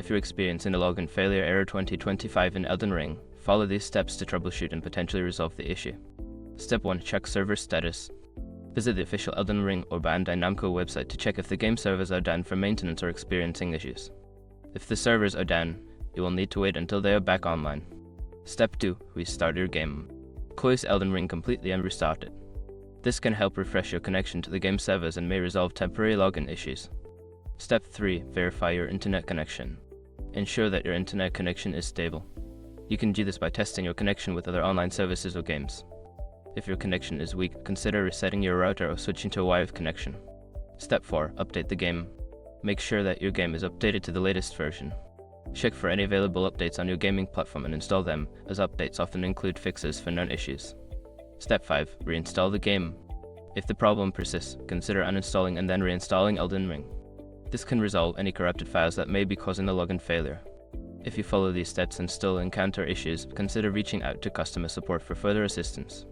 If you're experiencing a login failure error 2025 in Elden Ring, follow these steps to troubleshoot and potentially resolve the issue. Step 1. Check server status. Visit the official Elden Ring or Bandai Namco website to check if the game servers are down for maintenance or experiencing issues. If the servers are down, you will need to wait until they are back online. Step 2. Restart your game. Close Elden Ring completely and restart it. This can help refresh your connection to the game servers and may resolve temporary login issues. Step 3. Verify your internet connection. Ensure that your internet connection is stable. You can do this by testing your connection with other online services or games. If your connection is weak, consider resetting your router or switching to a wired connection. Step 4. Update the game. Make sure that your game is updated to the latest version. Check for any available updates on your gaming platform and install them, as updates often include fixes for known issues. Step 5. Reinstall the game. If the problem persists, consider uninstalling and then reinstalling Elden Ring. This can resolve any corrupted files that may be causing the login failure. If you follow these steps and still encounter issues, consider reaching out to customer support for further assistance.